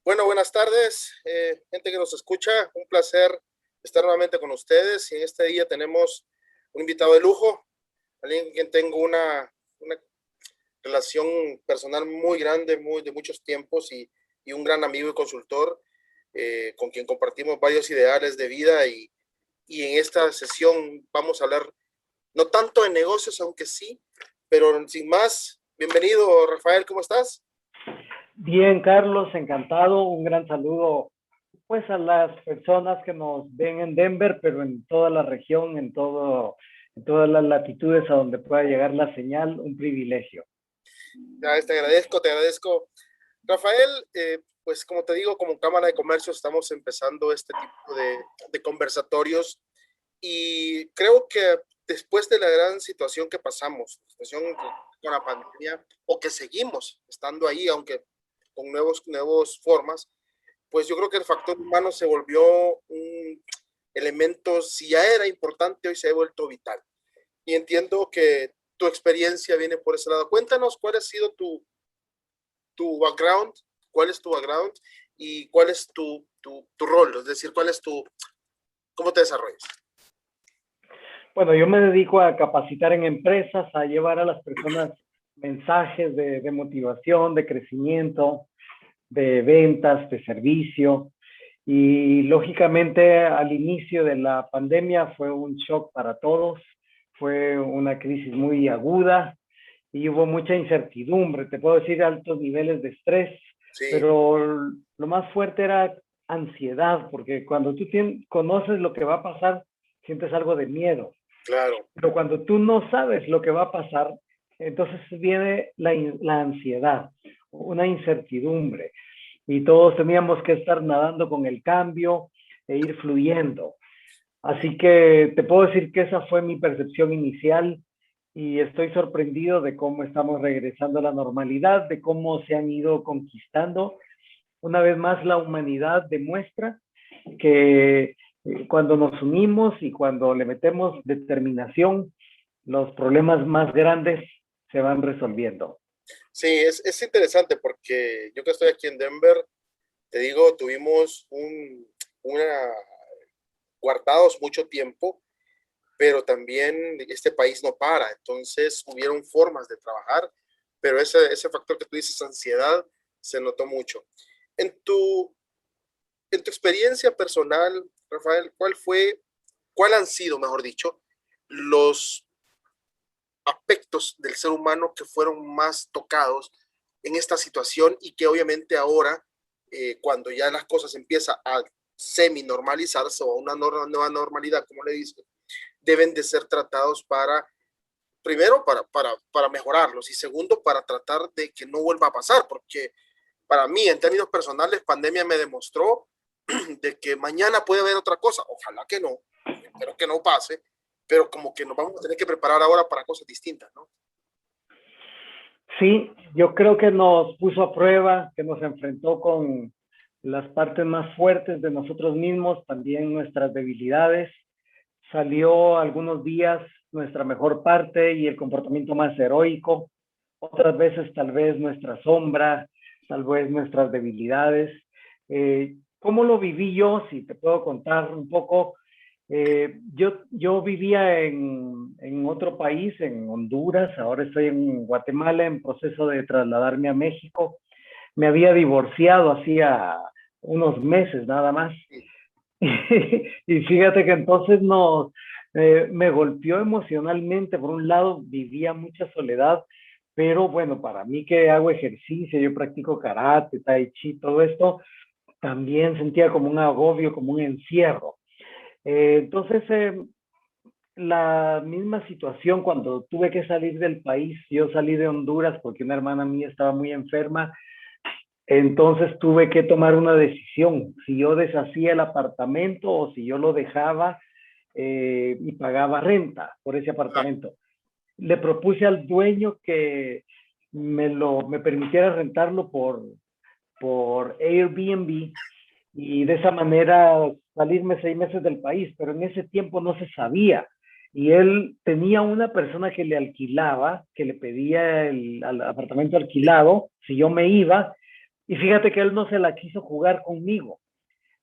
Bueno, buenas tardes, gente que nos escucha. Un placer estar nuevamente con ustedes. Y en este día tenemos un invitado de lujo, alguien con quien tengo una relación personal muy grande, de muchos tiempos y un gran amigo y consultor con quien compartimos varios ideales de vida. Y en esta sesión vamos a hablar no tanto de negocios, aunque sí, pero sin más, bienvenido, Rafael, ¿cómo estás? Bien, Carlos, encantado. Un gran saludo, pues, a las personas que nos ven en Denver, pero en toda la región, en todas las latitudes a donde pueda llegar la señal, un privilegio. Te agradezco. Rafael, pues como te digo, como Cámara de Comercio estamos empezando este tipo de conversatorios y creo que después de la gran situación que pasamos, la situación con la pandemia, o que seguimos estando ahí, aunque con nuevos formas, pues yo creo que el factor humano se volvió un elemento, si ya era importante, hoy se ha vuelto vital. Y entiendo que tu experiencia viene por ese lado. Cuéntanos cuál ha sido tu background, cuál es tu background y cuál es tu rol, es decir, cómo te desarrollas. Bueno, yo me dedico a capacitar en empresas, a llevar a las personas mensajes de motivación, de crecimiento, de ventas, de servicio. Y lógicamente al inicio de la pandemia fue un shock para todos, fue una crisis muy aguda y hubo mucha incertidumbre, te puedo decir altos niveles de estrés, Sí, pero lo más fuerte era ansiedad, porque cuando tú conoces lo que va a pasar, sientes algo de miedo, claro. pero cuando tú no sabes lo que va a pasar, entonces viene la ansiedad, una incertidumbre y todos teníamos que estar nadando con el cambio e ir fluyendo. Así que te puedo decir que esa fue mi percepción inicial y estoy sorprendido de cómo estamos regresando a la normalidad, de cómo se han ido conquistando. Una vez más, la humanidad demuestra que cuando nos unimos y cuando le metemos determinación, los problemas más grandes se van resolviendo. Sí, es interesante porque yo que estoy aquí en Denver, te digo, tuvimos una guardados mucho tiempo, pero también este país no para, entonces hubieron formas de trabajar, pero ese factor que tú dices, ansiedad, se notó mucho. En tu, en tu experiencia personal, Rafael, cuál han sido, mejor dicho, los aspectos del ser humano que fueron más tocados en esta situación y que obviamente ahora, cuando ya las cosas empiezan a semi-normalizarse o a una nueva normalidad, como le dicen, deben de ser tratados primero, para mejorarlos y segundo, para tratar de que no vuelva a pasar, porque para mí, en términos personales, pandemia me demostró de que mañana puede haber otra cosa, ojalá que no, espero que no pase, pero como que nos vamos a tener que preparar ahora para cosas distintas, ¿no? Sí, yo creo que nos puso a prueba, que nos enfrentó con las partes más fuertes de nosotros mismos, también nuestras debilidades. Salió algunos días nuestra mejor parte y el comportamiento más heroico, otras veces tal vez nuestra sombra, tal vez nuestras debilidades. ¿Cómo lo viví yo? Si te puedo contar un poco. Yo vivía en otro país, en Honduras, ahora estoy en Guatemala en proceso de trasladarme a México. Me había divorciado hacía unos meses nada más. Y fíjate que entonces me golpeó emocionalmente. Por un lado, vivía mucha soledad, pero bueno, para mí que hago ejercicio, yo practico karate, tai chi, todo esto, también sentía como un agobio, como un encierro. Entonces, la misma situación cuando tuve que salir del país, yo salí de Honduras porque una hermana mía estaba muy enferma, entonces tuve que tomar una decisión, si yo deshacía el apartamento o si yo lo dejaba y pagaba renta por ese apartamento. Le propuse al dueño que me permitiera rentarlo por Airbnb y de esa manera salirme 6 meses del país, pero en ese tiempo no se sabía. Y él tenía una persona que le alquilaba, que le pedía el apartamento alquilado, si yo me iba, Y fíjate que él no se la quiso jugar conmigo.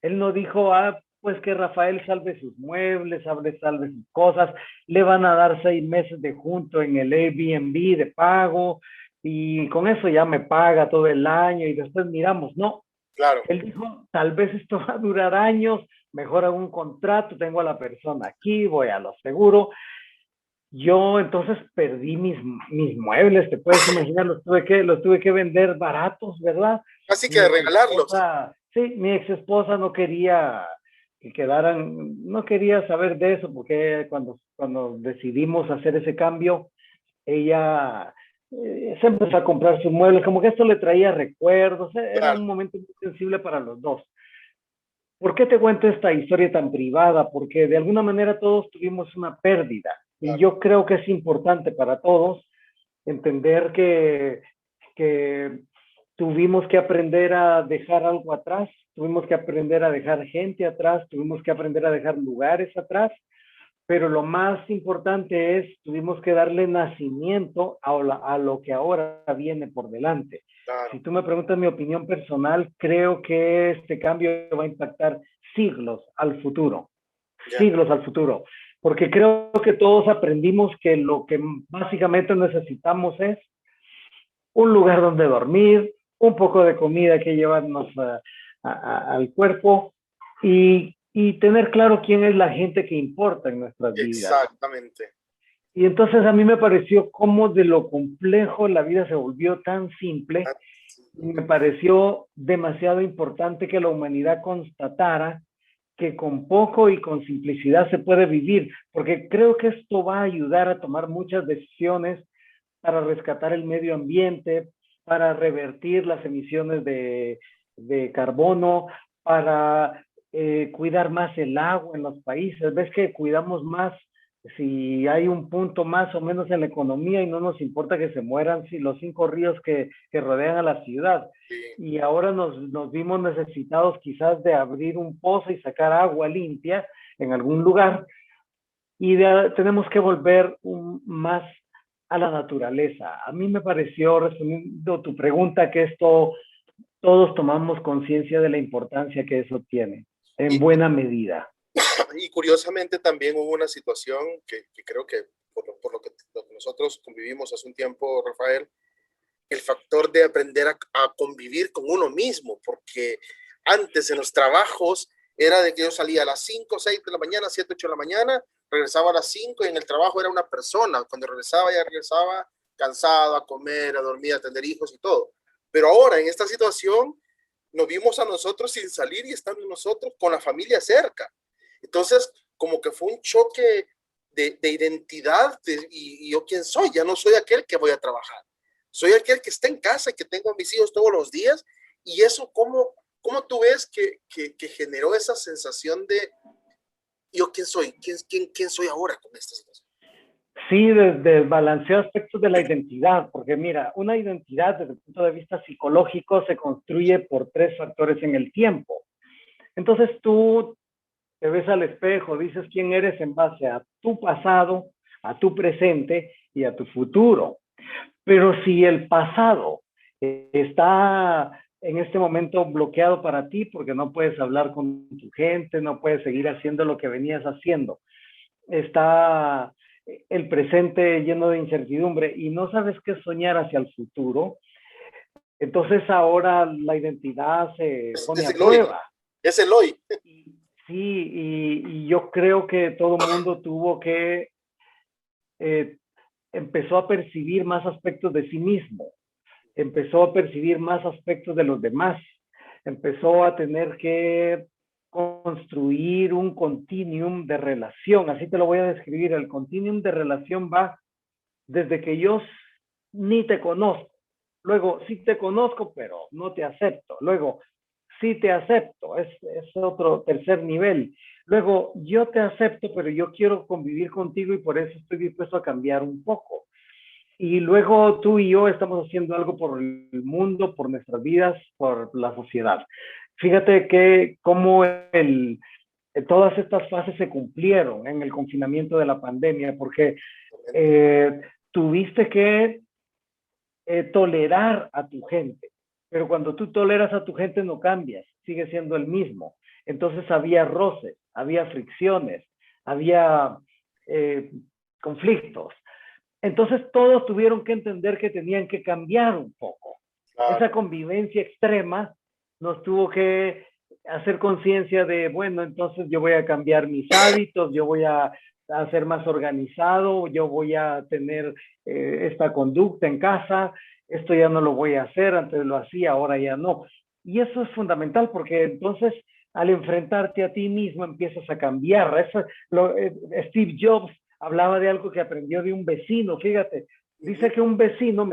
Él no dijo, ah, pues que Rafael salve sus muebles, salve sus cosas, le van a dar 6 meses de junto en el Airbnb de pago y con eso ya me paga todo el año y después miramos. No, Claro, él dijo, tal vez esto va a durar años, mejor hago un contrato, tengo a la persona aquí, voy a lo seguro. Yo entonces perdí mis muebles, te puedes imaginar, los tuve que vender baratos, ¿verdad? casi que Mi de ex regalarlos. esposa, sí, mi ex esposa no quería que quedaran, no quería saber de eso, porque cuando decidimos hacer ese cambio, ella se empezó a comprar sus muebles, como que esto le traía recuerdos, era Claro, un momento muy sensible para los dos. ¿Por qué te cuento esta historia tan privada? Porque de alguna manera todos tuvimos una pérdida y claro, yo creo que es importante para todos entender que tuvimos que aprender a dejar algo atrás, tuvimos que aprender a dejar gente atrás, tuvimos que aprender a dejar lugares atrás, pero lo más importante es, tuvimos que darle nacimiento a lo que ahora viene por delante. Si claro, tú me preguntas mi opinión personal, creo que este cambio va a impactar ya, siglos al futuro, porque creo que todos aprendimos que lo que básicamente necesitamos es un lugar donde dormir, un poco de comida que llevarnos al cuerpo y tener claro quién es la gente que importa en nuestras vidas. exactamente. Y entonces a mí me pareció cómo de lo complejo la vida se volvió tan simple. Ah, sí, Y me pareció demasiado importante que la humanidad constatara que con poco y con simplicidad se puede vivir, porque creo que esto va a ayudar a tomar muchas decisiones para rescatar el medio ambiente, para revertir las emisiones de carbono, para cuidar más el agua en los países. Ves que cuidamos más si hay un punto más o menos en la economía y no nos importa que se mueran si los 5 ríos que rodean a la ciudad. sí, Y ahora nos vimos necesitados quizás de abrir un pozo y sacar agua limpia en algún lugar y tenemos que volver más a la naturaleza. A mí me pareció, respondiendo tu pregunta, que esto todos tomamos conciencia de la importancia que eso tiene, en y, buena medida. y curiosamente también hubo una situación que creo que por lo que nosotros convivimos hace un tiempo, Rafael, el factor de aprender a convivir con uno mismo, porque antes en los trabajos era de que yo salía a las 5 6 de la mañana, 7 8 de la mañana, regresaba a las 5 y en el trabajo era una persona. Cuando regresaba, ya regresaba cansado a comer, a dormir, a atender hijos y todo. Pero ahora, en esta situación, nos vimos a nosotros sin salir y estando nosotros con la familia cerca. Entonces, como que fue un choque de identidad y yo quién soy, ya no soy aquel que voy a trabajar, soy aquel que está en casa y que tengo a mis hijos todos los días. Y eso, ¿cómo tú ves que generó esa sensación de yo quién soy? ¿Quién soy ahora con esta situación? Sí, desbalanceo aspectos de la identidad, porque mira, una identidad desde el punto de vista psicológico se construye por 3 factores en el tiempo. Entonces tú te ves al espejo, dices quién eres en base a tu pasado, a tu presente y a tu futuro. Pero si el pasado está en este momento bloqueado para ti porque no puedes hablar con tu gente, no puedes seguir haciendo lo que venías haciendo, está el presente lleno de incertidumbre y no sabes qué soñar hacia el futuro, entonces ahora la identidad se pone Es a el hoy, prueba. es el hoy. Sí, y yo creo que todo el mundo tuvo que, eh, empezó a percibir más aspectos de sí mismo, empezó a percibir más aspectos de los demás, empezó a tener que construir un continuum de relación, así te lo voy a describir, el continuum de relación va desde que yo ni te conozco, luego sí te conozco, pero no te acepto, luego sí te acepto, es otro tercer nivel, luego yo te acepto, pero yo quiero convivir contigo y por eso estoy dispuesto a cambiar un poco. Y luego tú y yo estamos haciendo algo por el mundo, por nuestras vidas, por la sociedad. Fíjate que cómo todas estas fases se cumplieron en el confinamiento de la pandemia, porque tuviste que tolerar a tu gente, pero cuando tú toleras a tu gente no cambias, sigue siendo el mismo. Entonces había roces, había fricciones, había conflictos. Entonces todos tuvieron que entender que tenían que cambiar un poco. Claro. Esa convivencia extrema nos tuvo que hacer conciencia de, bueno, entonces yo voy a cambiar mis hábitos, yo voy a ser más organizado, yo voy a tener esta conducta en casa, esto ya no lo voy a hacer, antes lo hacía, ahora ya no. Y eso es fundamental porque entonces al enfrentarte a ti mismo empiezas a cambiar. Eso, Steve Jobs hablaba de algo que aprendió de un vecino, fíjate, dice que un vecino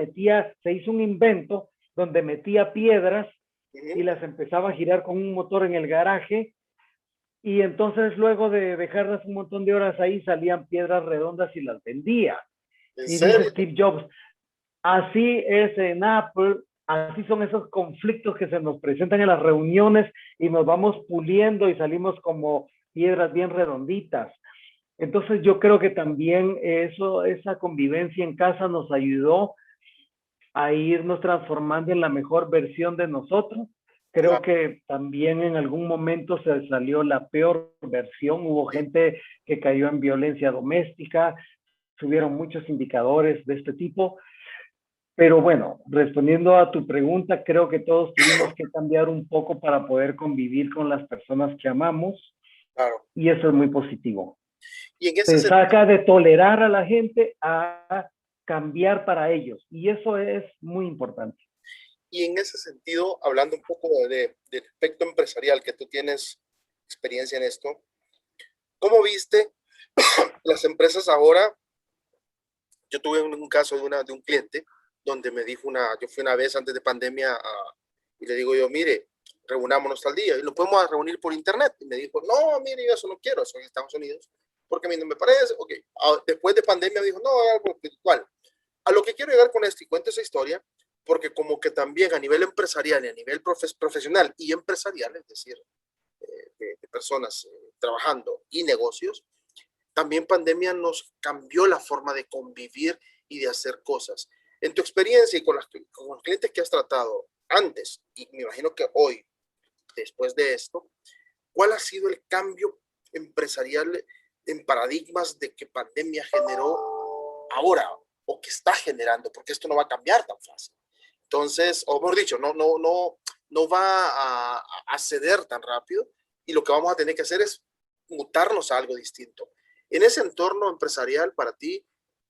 se hizo un invento donde metía piedras y las empezaba a girar con un motor en el garaje, y entonces luego de dejarlas un montón de horas ahí salían piedras redondas y las vendía. ¿En Y dice serio? Steve Jobs, así es en Apple, así son esos conflictos que se nos presentan en las reuniones y nos vamos puliendo y salimos como piedras bien redonditas. Entonces yo creo que también esa convivencia en casa nos ayudó a irnos transformando en la mejor versión de nosotros. Creo Claro. que también en algún momento se salió la peor versión. Hubo gente que cayó en violencia doméstica, tuvieron muchos indicadores de este tipo. Pero bueno, respondiendo a tu pregunta, creo que todos tuvimos que cambiar un poco para poder convivir con las personas que amamos, Claro. y eso es muy positivo. Y en ese Se sentido, saca de tolerar a la gente a cambiar para ellos, y eso es muy importante. hablando un poco del aspecto empresarial, que tú tienes experiencia en esto, ¿cómo viste las empresas ahora? Yo tuve un caso de un cliente donde me dijo yo fui una vez antes de pandemia y le digo yo, mire, reunámonos tal día y lo podemos reunir por internet. Y me dijo, no, mire, yo eso no quiero, soy en Estados Unidos, porque a mí no me parece. Ok, después de pandemia me dijo, no, algo virtual. A lo que quiero llegar con esto y cuento esa historia, porque como que también a nivel empresarial y a nivel profesional y empresarial, es decir, de personas trabajando y negocios, también pandemia nos cambió la forma de convivir y de hacer cosas. En tu experiencia y con los clientes que has tratado antes, y me imagino que hoy, después de esto, ¿cuál ha sido el cambio empresarial en paradigmas de que pandemia generó ahora o que está generando? Porque esto no va a cambiar tan fácil. Entonces, o mejor dicho, no va a ceder tan rápido, y lo que vamos a tener que hacer es mutarnos a algo distinto. En ese entorno empresarial, para ti,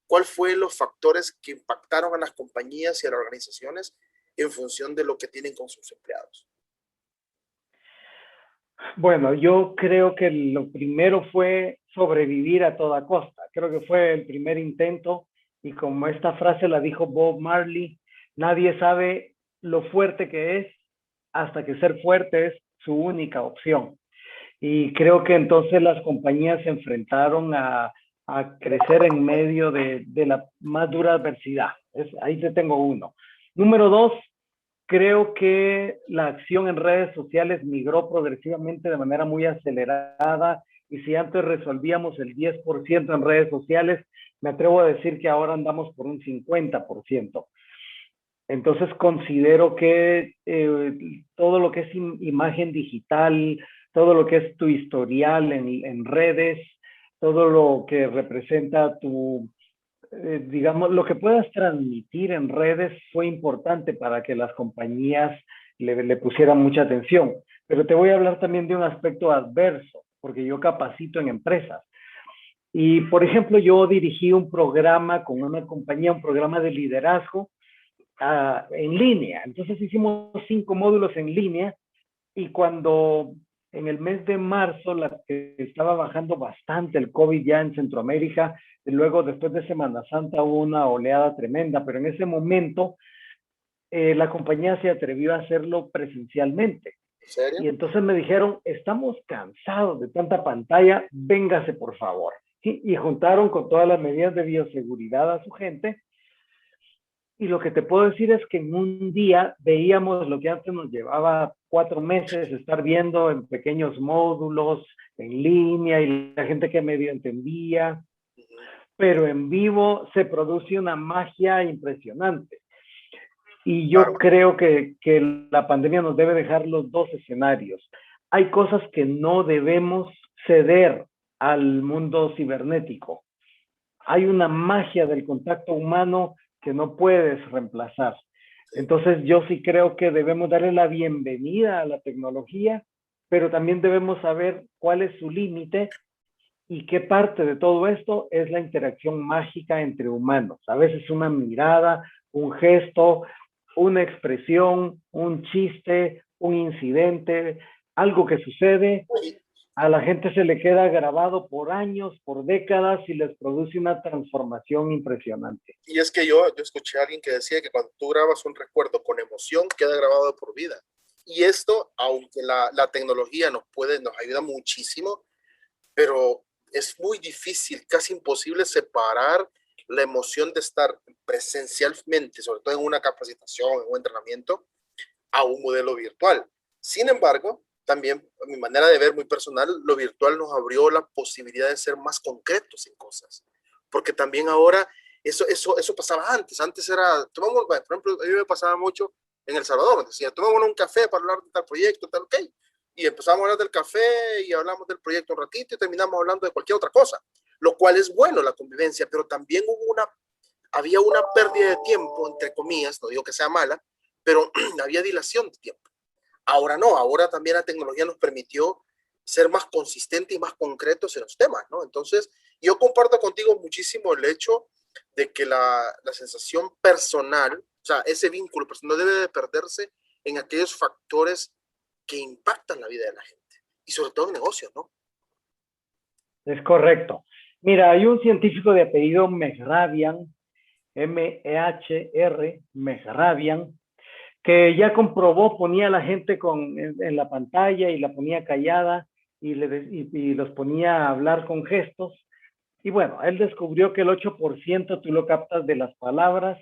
¿cuál fue los factores que impactaron a las compañías y a las organizaciones en función de lo que tienen con sus empleados? Bueno, yo creo que lo primero fue sobrevivir a toda costa. Creo que fue el primer intento, y como esta frase la dijo Bob Marley, nadie sabe lo fuerte que es hasta que ser fuerte es su única opción. Y creo que entonces las compañías se enfrentaron a crecer en medio de la más dura adversidad. Ahí te tengo uno. Número dos, creo que la acción en redes sociales migró progresivamente de manera muy acelerada, y si antes resolvíamos el 10% en redes sociales, me atrevo a decir que ahora andamos por un 50%. Entonces considero que todo lo que es imagen digital, todo lo que es tu historial en redes, todo lo que representa digamos, lo que puedas transmitir en redes fue importante para que las compañías le pusieran mucha atención. Pero te voy a hablar también de un aspecto adverso, porque yo capacito en empresas. Y, por ejemplo, yo dirigí un programa con una compañía, un programa de liderazgo en línea. Entonces hicimos 5 módulos en línea, y cuando en el mes de marzo que estaba bajando bastante el COVID ya en Centroamérica, y luego después de Semana Santa hubo una oleada tremenda, pero en ese momento la compañía se atrevió a hacerlo presencialmente. ¿En serio? Y entonces me dijeron, estamos cansados de tanta pantalla, véngase por favor. Y juntaron con todas las medidas de bioseguridad a su gente. Y lo que te puedo decir es que en un día veíamos lo que antes nos llevaba 4 meses estar viendo en pequeños módulos, en línea, y la gente que medio entendía, pero en vivo se produce una magia impresionante. Y yo Claro. creo que la pandemia nos debe dejar los dos escenarios. Hay cosas que no debemos ceder al mundo cibernético. Hay una magia del contacto humano que no puedes reemplazar. Sí. Entonces yo sí creo que debemos darle la bienvenida a la tecnología, pero también debemos saber cuál es su límite y qué parte de todo esto es la interacción mágica entre humanos. A veces una mirada, un gesto, una expresión, un chiste, un incidente, algo que sucede, Y, a la gente se le queda grabado por años, por décadas y les produce una transformación impresionante. y es que yo escuché a alguien que decía que cuando tú grabas un recuerdo con emoción, queda grabado de por vida. Y esto, aunque la tecnología nos ayuda muchísimo, pero es muy difícil, casi imposible separar la emoción de estar presencialmente, sobre todo en una capacitación, en un entrenamiento, a un modelo virtual. Sin embargo, también a mi manera de ver muy personal, lo virtual nos abrió la posibilidad de ser más concretos en cosas, porque también ahora eso pasaba antes. Antes era, tomamos, por ejemplo, a mí me pasaba mucho en El Salvador, decía, tomémonos un café para hablar de tal proyecto, tal, ok, y empezamos a hablar del café y hablamos del proyecto un ratito y terminamos hablando de cualquier otra cosa, lo cual es bueno la convivencia, pero también había una pérdida de tiempo, entre comillas, no digo que sea mala, pero había dilación de tiempo. Ahora no, ahora también la tecnología nos permitió ser más consistentes y más concretos en los temas, ¿no? Entonces, yo comparto contigo muchísimo el hecho de que la sensación personal, o sea, ese vínculo personal debe de perderse en aquellos factores que impactan la vida de la gente y sobre todo en negocios, ¿no? Es correcto. Mira, hay un científico de apellido Mehrabian, M-E-H-R, Mehrabian, que ya comprobó, ponía a la gente en la pantalla y la ponía callada y los ponía a hablar con gestos. Y bueno, él descubrió que el 8% tú lo captas de las palabras,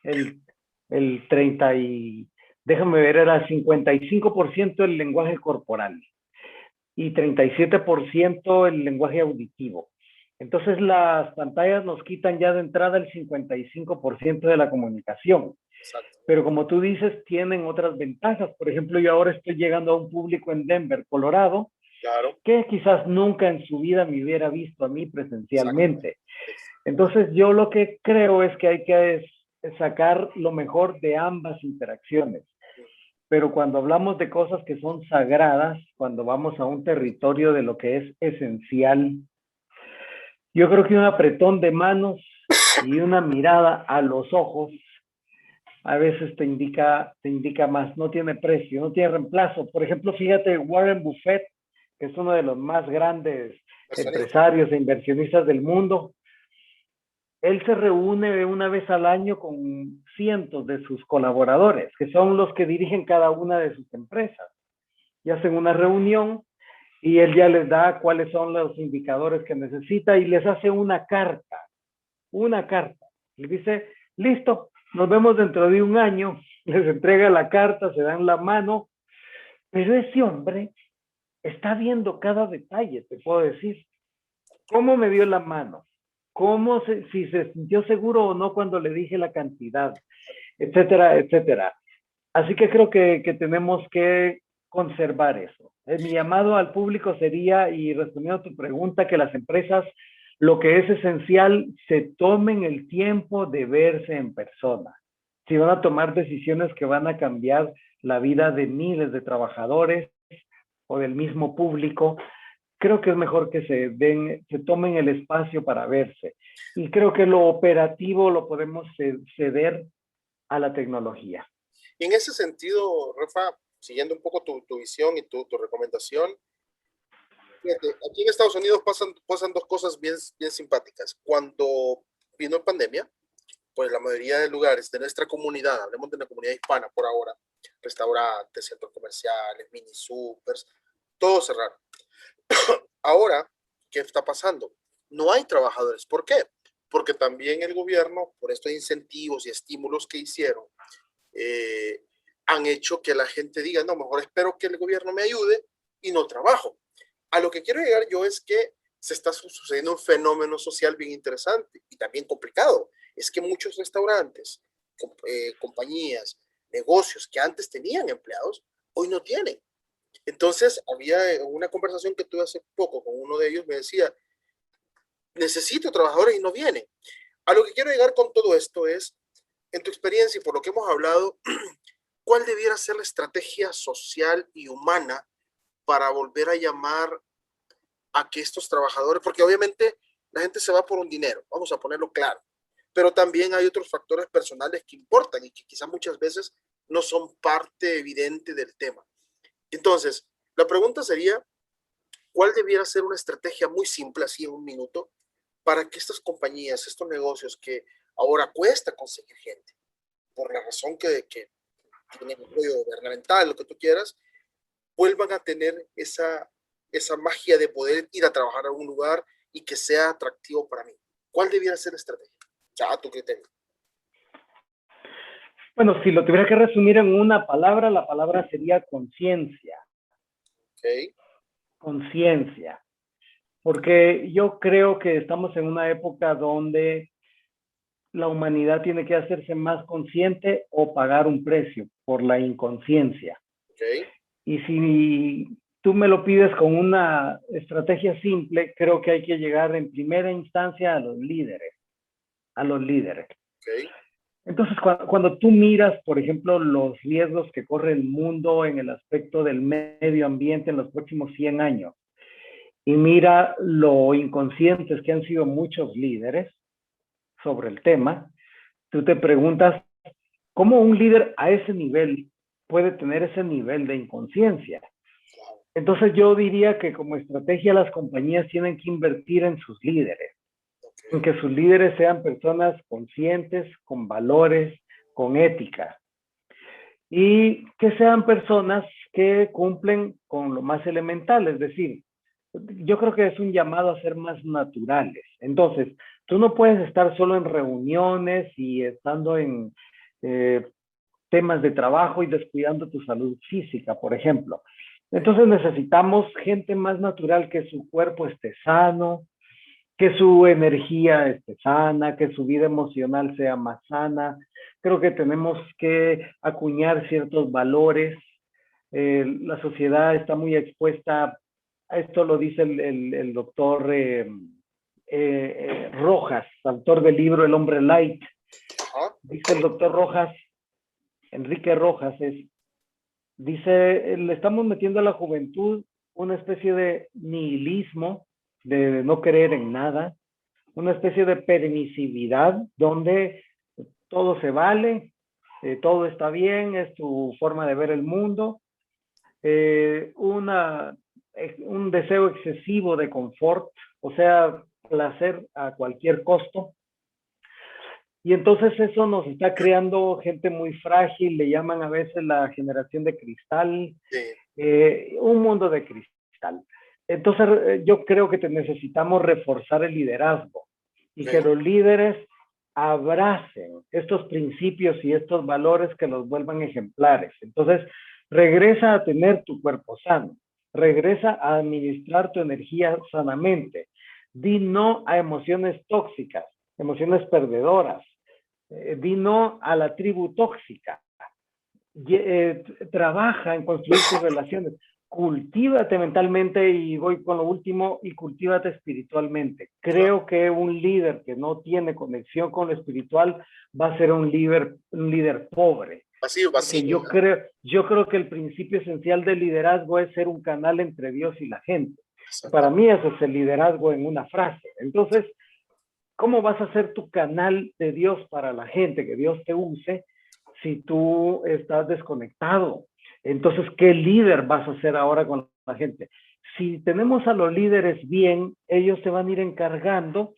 el, el 30 y, déjame ver, era 55% el lenguaje corporal y 37% el lenguaje auditivo. Entonces las pantallas nos quitan ya de entrada el 55% de la comunicación. Exacto. Pero como tú dices, tienen otras ventajas. Por ejemplo, yo ahora estoy llegando a un público en Denver, Colorado, Claro, que quizás nunca en su vida me hubiera visto a mí exacto. presencialmente. Entonces, yo lo que creo es que hay que sacar lo mejor de ambas interacciones. Pero cuando hablamos de cosas que son sagradas, cuando vamos a un territorio de lo que es esencial, yo creo que un apretón de manos y una mirada a los ojos a veces te indica más, no tiene precio, no tiene reemplazo. Por ejemplo, fíjate, Warren Buffett, que es uno de los más grandes empresarios e inversionistas del mundo, él se reúne una vez al año con cientos de sus colaboradores, que son los que dirigen cada una de sus empresas. Y hacen una reunión y él ya les da cuáles son los indicadores que necesita y les hace una carta, una carta. Y dice, listo, nos vemos dentro de un año, les entrega la carta, se dan la mano, pero ese hombre está viendo cada detalle, te puedo decir. ¿Cómo me dio la mano? Si se sintió seguro o no cuando le dije la cantidad, etcétera, etcétera. Así que creo que tenemos que conservar eso. Mi llamado al público sería, y respondiendo a tu pregunta, que las empresas, lo que es esencial, se tomen el tiempo de verse en persona. Si van a tomar decisiones que van a cambiar la vida de miles de trabajadores o del mismo público, creo que es mejor que se tomen el espacio para verse. Y creo que lo operativo lo podemos ceder a la tecnología. Y en ese sentido, Rafa, siguiendo un poco tu visión y tu recomendación, fíjate, aquí en Estados Unidos pasan dos cosas bien simpáticas. Cuando vino la pandemia, pues la mayoría de lugares de nuestra comunidad, hablemos de la comunidad hispana por ahora, restaurantes, centros comerciales, mini supers, todo cerraron. Ahora, ¿qué está pasando? No hay trabajadores. ¿Por qué? Porque también el gobierno, por estos incentivos y estímulos que hicieron, eh, han hecho que la gente diga, no, mejor espero que el gobierno me ayude y no trabajo. A lo que quiero llegar yo es que se está sucediendo un fenómeno social bien interesante y también complicado. Es que muchos restaurantes, compañías, negocios que antes tenían empleados, hoy no tienen. Entonces, había una conversación que tuve hace poco con uno de ellos, me decía, necesito trabajadores y no vienen. A lo que quiero llegar con todo esto es, en tu experiencia y por lo que hemos hablado, ¿cuál debiera ser la estrategia social y humana para volver a llamar a que estos trabajadores, porque obviamente la gente se va por un dinero, vamos a ponerlo claro, pero también hay otros factores personales que importan y que quizás muchas veces no son parte evidente del tema. Entonces, la pregunta sería, ¿cuál debiera ser una estrategia muy simple, así en un minuto, para que estas compañías, estos negocios que ahora cuesta conseguir gente, por la razón que tienen apoyo gubernamental, lo que tú quieras, vuelvan a tener esa magia de poder ir a trabajar a un lugar y que sea atractivo para mí? ¿Cuál debiera ser la estrategia? Ya, a tu criterio. Bueno, si lo tuviera que resumir en una palabra, la palabra sería conciencia. Okay. Conciencia. Porque yo creo que estamos en una época donde la humanidad tiene que hacerse más consciente o pagar un precio por la inconsciencia. Okay. Y si tú me lo pides con una estrategia simple, creo que hay que llegar en primera instancia a los líderes. A los líderes. Okay. Entonces, cuando tú miras, por ejemplo, los riesgos que corre el mundo en el aspecto del medio ambiente en los próximos 100 años, y mira lo inconscientes que han sido muchos líderes sobre el tema, tú te preguntas, ¿cómo un líder a ese nivel puede tener ese nivel de inconsciencia? Entonces yo diría que como estrategia las compañías tienen que invertir en sus líderes, en que sus líderes sean personas conscientes, con valores, con ética, y que sean personas que cumplen con lo más elemental, es decir, yo creo que es un llamado a ser más naturales. Entonces, tú no puedes estar solo en reuniones y estando en temas de trabajo y descuidando tu salud física, por ejemplo. Entonces necesitamos gente más natural, que su cuerpo esté sano, que su energía esté sana, que su vida emocional sea más sana. Creo que tenemos que acuñar ciertos valores. La sociedad está muy expuesta, a esto lo dice el doctor Rojas, autor del libro El Hombre Light. Dice el doctor Rojas, Enrique Rojas, dice, le estamos metiendo a la juventud una especie de nihilismo, de no creer en nada, una especie de permisividad donde todo se vale, todo está bien, es tu forma de ver el mundo, un deseo excesivo de confort, o sea, placer a cualquier costo. Y entonces eso nos está creando gente muy frágil, le llaman a veces la generación de cristal, un mundo de cristal. Entonces yo creo que necesitamos reforzar el liderazgo y que los líderes abracen estos principios y estos valores que los vuelvan ejemplares. Entonces regresa a tener tu cuerpo sano, regresa a administrar tu energía sanamente, di no a emociones tóxicas, emociones perdedoras, di no a la tribu tóxica, trabaja en construir tus relaciones, cultívate mentalmente, y voy con lo último, y cultívate espiritualmente. Creo que un líder que no tiene conexión con lo espiritual va a ser un líder pobre. Vacío. Yo creo que el principio esencial del liderazgo es ser un canal entre Dios y la gente. Para mí eso es el liderazgo en una frase. Entonces, ¿cómo vas a ser tu canal de Dios para la gente, que Dios te use, si tú estás desconectado? Entonces, ¿qué líder vas a ser ahora con la gente? Si tenemos a los líderes bien, ellos se van a ir encargando,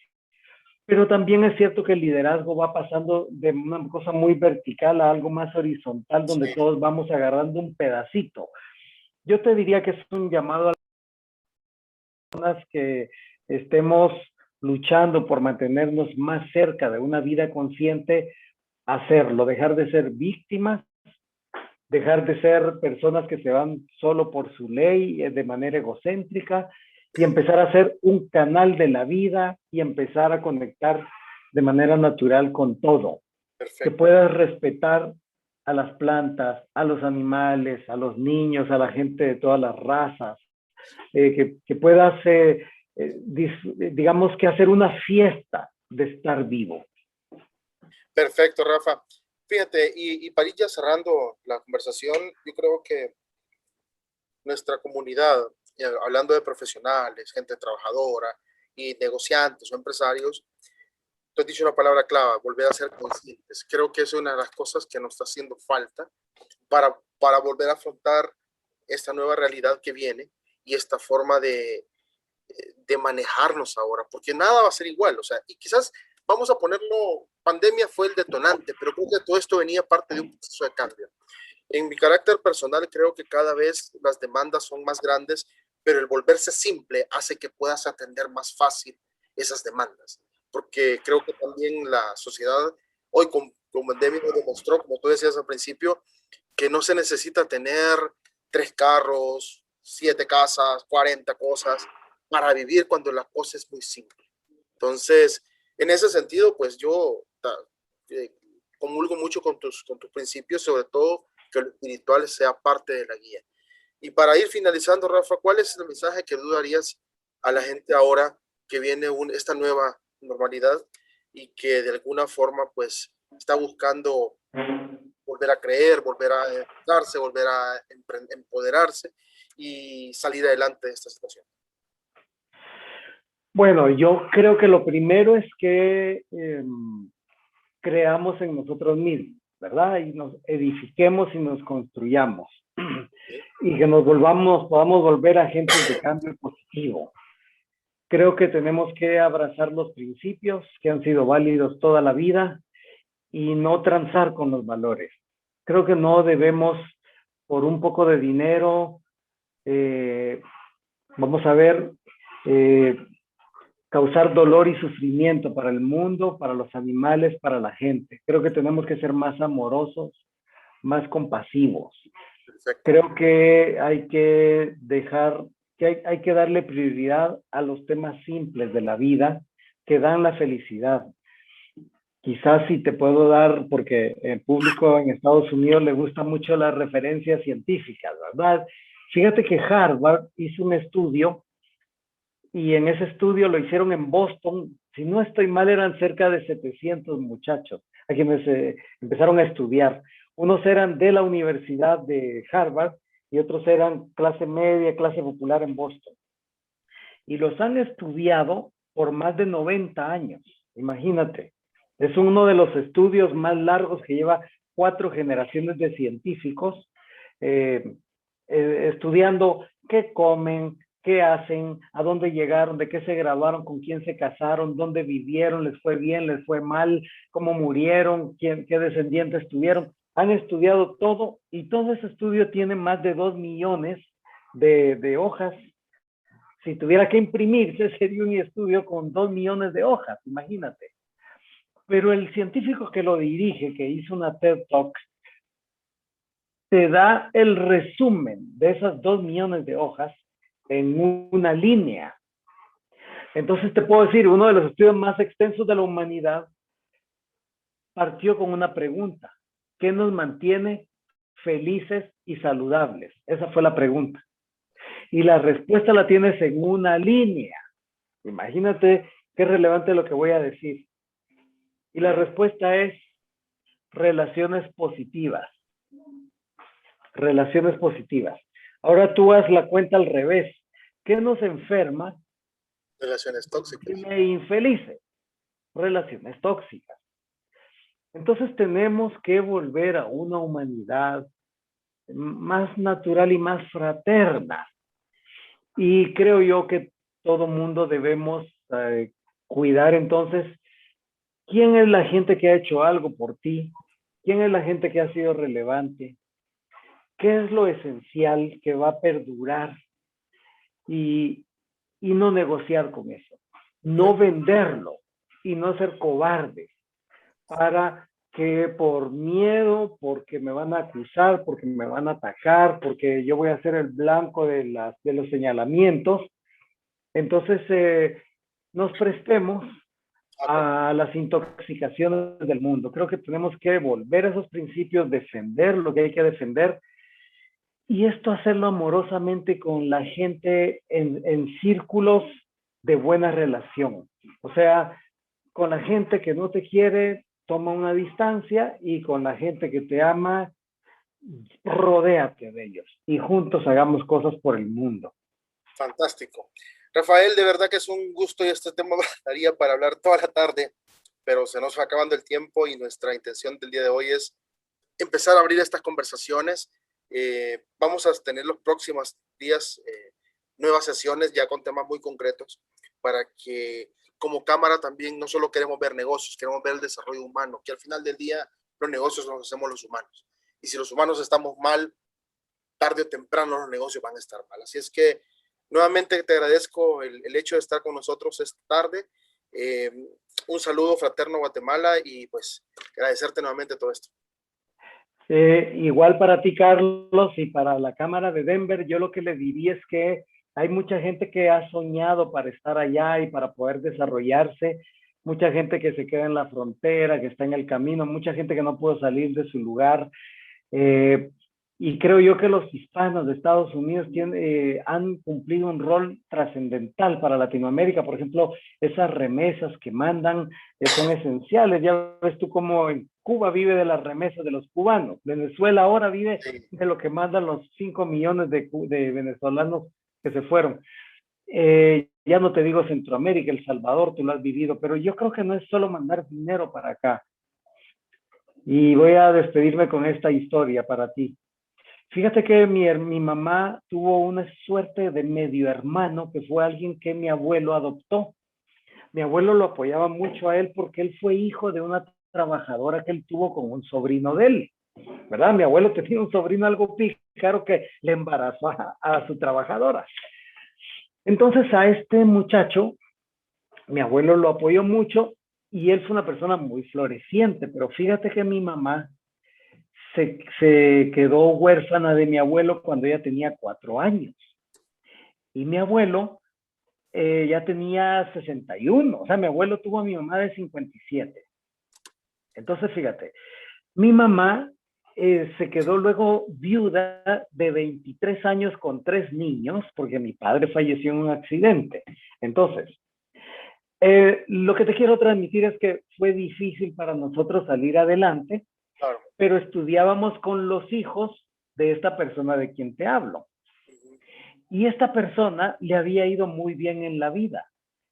pero también es cierto que el liderazgo va pasando de una cosa muy vertical a algo más horizontal, donde todos vamos agarrando un pedacito. Yo te diría que es un llamado a las personas que estemos luchando por mantenernos más cerca de una vida consciente, hacerlo, dejar de ser víctimas, dejar de ser personas que se van solo por su ley de manera egocéntrica, y empezar a ser un canal de la vida y empezar a conectar de manera natural con todo. Perfecto. Que puedas respetar a las plantas, a los animales, a los niños, a la gente de todas las razas, que puedas, digamos que hacer una fiesta de estar vivo. Perfecto, Rafa. Fíjate, y para ir ya cerrando la conversación, yo creo que nuestra comunidad, hablando de profesionales, gente trabajadora y negociantes o empresarios, tú has dicho una palabra clave, volver a ser conscientes. Creo que es una de las cosas que nos está haciendo falta para volver a afrontar esta nueva realidad que viene y esta forma de manejarnos ahora, porque nada va a ser igual, o sea, y quizás vamos a ponerlo, pandemia fue el detonante, pero creo que todo esto venía parte de un proceso de cambio. En mi carácter personal creo que cada vez las demandas son más grandes, pero el volverse simple hace que puedas atender más fácil esas demandas, porque creo que también la sociedad hoy con pandemia demostró, como tú decías al principio, que no se necesita tener 3 carros, 7 casas, 40 cosas para vivir cuando la cosa es muy simple. Entonces, en ese sentido, pues yo comulgo mucho con tus principios, sobre todo que lo espiritual sea parte de la guía. Y para ir finalizando, Rafa, ¿cuál es el mensaje que tú darías a la gente ahora que viene esta nueva normalidad y que de alguna forma pues está buscando volver a creer, volver a darse, volver a empoderarse y salir adelante de esta situación? Bueno, yo creo que lo primero es que creamos en nosotros mismos, ¿verdad? Y nos edifiquemos y nos construyamos. Y que podamos volver agentes de cambio positivo. Creo que tenemos que abrazar los principios que han sido válidos toda la vida y no transar con los valores. Creo que no debemos, por un poco de dinero, vamos a ver, causar dolor y sufrimiento para el mundo, para los animales, para la gente. Creo que tenemos que ser más amorosos, más compasivos. Perfecto. Creo que hay que dejar, que hay que darle prioridad a los temas simples de la vida que dan la felicidad. Quizás si te puedo dar, porque el público en Estados Unidos le gusta mucho las referencias científicas, ¿verdad? Fíjate que Harvard hizo un estudio y en ese estudio lo hicieron en Boston. Si no estoy mal, eran cerca de 700 muchachos a quienes empezaron a estudiar. Unos eran de la Universidad de Harvard y otros eran clase media, clase popular en Boston. Y los han estudiado por más de 90 años, imagínate. Es uno de los estudios más largos que lleva 4 generaciones de científicos estudiando qué comen, qué hacen, a dónde llegaron, de qué se graduaron, con quién se casaron, dónde vivieron, les fue bien, les fue mal, cómo murieron, qué descendientes tuvieron. Han estudiado todo y todo ese estudio tiene más de 2 millones de hojas. Si tuviera que imprimirse, sería un estudio con 2 millones de hojas, imagínate. Pero el científico que lo dirige, que hizo una TED Talk, te da el resumen de esas 2 millones de hojas en una línea. Entonces te puedo decir, uno de los estudios más extensos de la humanidad partió con una pregunta: ¿qué nos mantiene felices y saludables? Esa fue la pregunta. Y la respuesta la tienes en una línea. Imagínate qué relevante lo que voy a decir. Y la respuesta es relaciones positivas. Relaciones positivas. Ahora tú haz la cuenta al revés. ¿Qué nos enferma? Relaciones tóxicas. Infelices. Relaciones tóxicas. Entonces tenemos que volver a una humanidad más natural y más fraterna. Y creo yo que todo mundo debemos cuidar entonces quién es la gente que ha hecho algo por ti, quién es la gente que ha sido relevante, qué es lo esencial que va a perdurar y no negociar con eso, no venderlo y no ser cobarde para que por miedo, porque me van a acusar, porque me van a atacar, porque yo voy a ser el blanco de los señalamientos, entonces nos prestemos Ok. a las intoxicaciones del mundo. Creo que tenemos que volver a esos principios, defender lo que hay que defender y esto hacerlo amorosamente con la gente en círculos de buena relación. O sea, con la gente que no te quiere, toma una distancia y con la gente que te ama, rodéate de ellos y juntos hagamos cosas por el mundo. Fantástico. Rafael, de verdad que es un gusto y este tema daría para hablar toda la tarde, pero se nos va acabando el tiempo y nuestra intención del día de hoy es empezar a abrir estas conversaciones. Vamos a tener los próximos días nuevas sesiones ya con temas muy concretos para que como cámara también no solo queremos ver negocios, queremos ver el desarrollo humano, que al final del día los negocios los hacemos los humanos. Y si los humanos estamos mal, tarde o temprano los negocios van a estar mal. Así es que nuevamente te agradezco el hecho de estar con nosotros esta tarde. Eh, un saludo fraterno a Guatemala y pues agradecerte nuevamente todo esto. Igual para ti, Carlos, y para la Cámara de Denver, yo lo que le diría es que hay mucha gente que ha soñado para estar allá y para poder desarrollarse, mucha gente que se queda en la frontera, que está en el camino, mucha gente que no puede salir de su lugar. Eh, y creo yo que los hispanos de Estados Unidos han cumplido un rol trascendental para Latinoamérica. Por ejemplo, esas remesas que mandan son esenciales. Ya ves tú cómo en Cuba vive de las remesas de los cubanos. Venezuela ahora vive Sí. de lo que mandan los 5 millones de venezolanos que se fueron. Ya no te digo Centroamérica, El Salvador, tú lo has vivido, pero yo creo que no es solo mandar dinero para acá. Y voy a despedirme con esta historia para ti. Fíjate que mi mamá tuvo una suerte de medio hermano que fue alguien que mi abuelo adoptó. Mi abuelo lo apoyaba mucho a él porque él fue hijo de una trabajadora que él tuvo con un sobrino de él, ¿verdad? Mi abuelo tenía un sobrino algo pícaro que le embarazó a su trabajadora. Entonces a este muchacho, mi abuelo lo apoyó mucho y él fue una persona muy floreciente, pero fíjate que mi mamá se quedó huérfana de mi abuelo cuando ella tenía 4 años. Y mi abuelo ya tenía 61. O sea, mi abuelo tuvo a mi mamá de 57. Entonces, fíjate, mi mamá se quedó luego viuda de 23 años con 3 niños, porque mi padre falleció en un accidente. Entonces, lo que te quiero transmitir es que fue difícil para nosotros salir adelante, Claro. pero estudiábamos con los hijos de esta persona de quien te hablo. Y esta persona le había ido muy bien en la vida.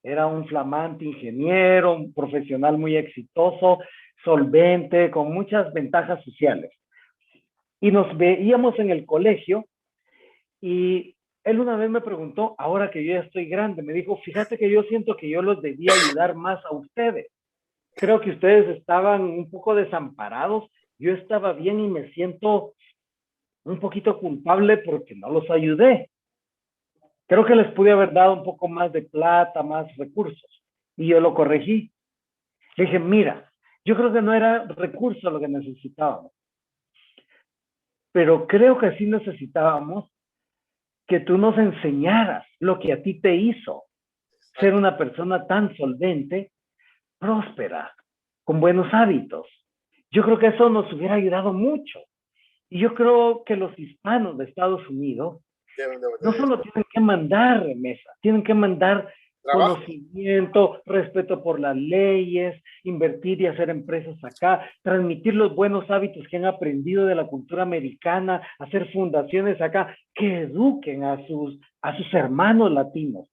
Era un flamante ingeniero, un profesional muy exitoso, solvente, con muchas ventajas sociales. Y nos veíamos en el colegio y él una vez me preguntó, ahora que yo ya estoy grande, me dijo, fíjate que yo siento que yo los debía ayudar más a ustedes. Creo que ustedes estaban un poco desamparados, yo estaba bien y me siento un poquito culpable porque no los ayudé. Creo que les pude haber dado un poco más de plata, más recursos. Y yo lo corregí. Le dije, mira, yo creo que no era recurso lo que necesitábamos, pero creo que sí necesitábamos que tú nos enseñaras lo que a ti te hizo ser una persona tan solvente, próspera, con buenos hábitos. Yo creo que eso nos hubiera ayudado mucho. Y yo creo que los hispanos de Estados Unidos no solo tienen que mandar remesa, tienen que mandar Trabajo. conocimiento, respeto por las leyes, invertir y hacer empresas acá, transmitir los buenos hábitos que han aprendido de la cultura americana, hacer fundaciones acá que eduquen a sus hermanos latinos.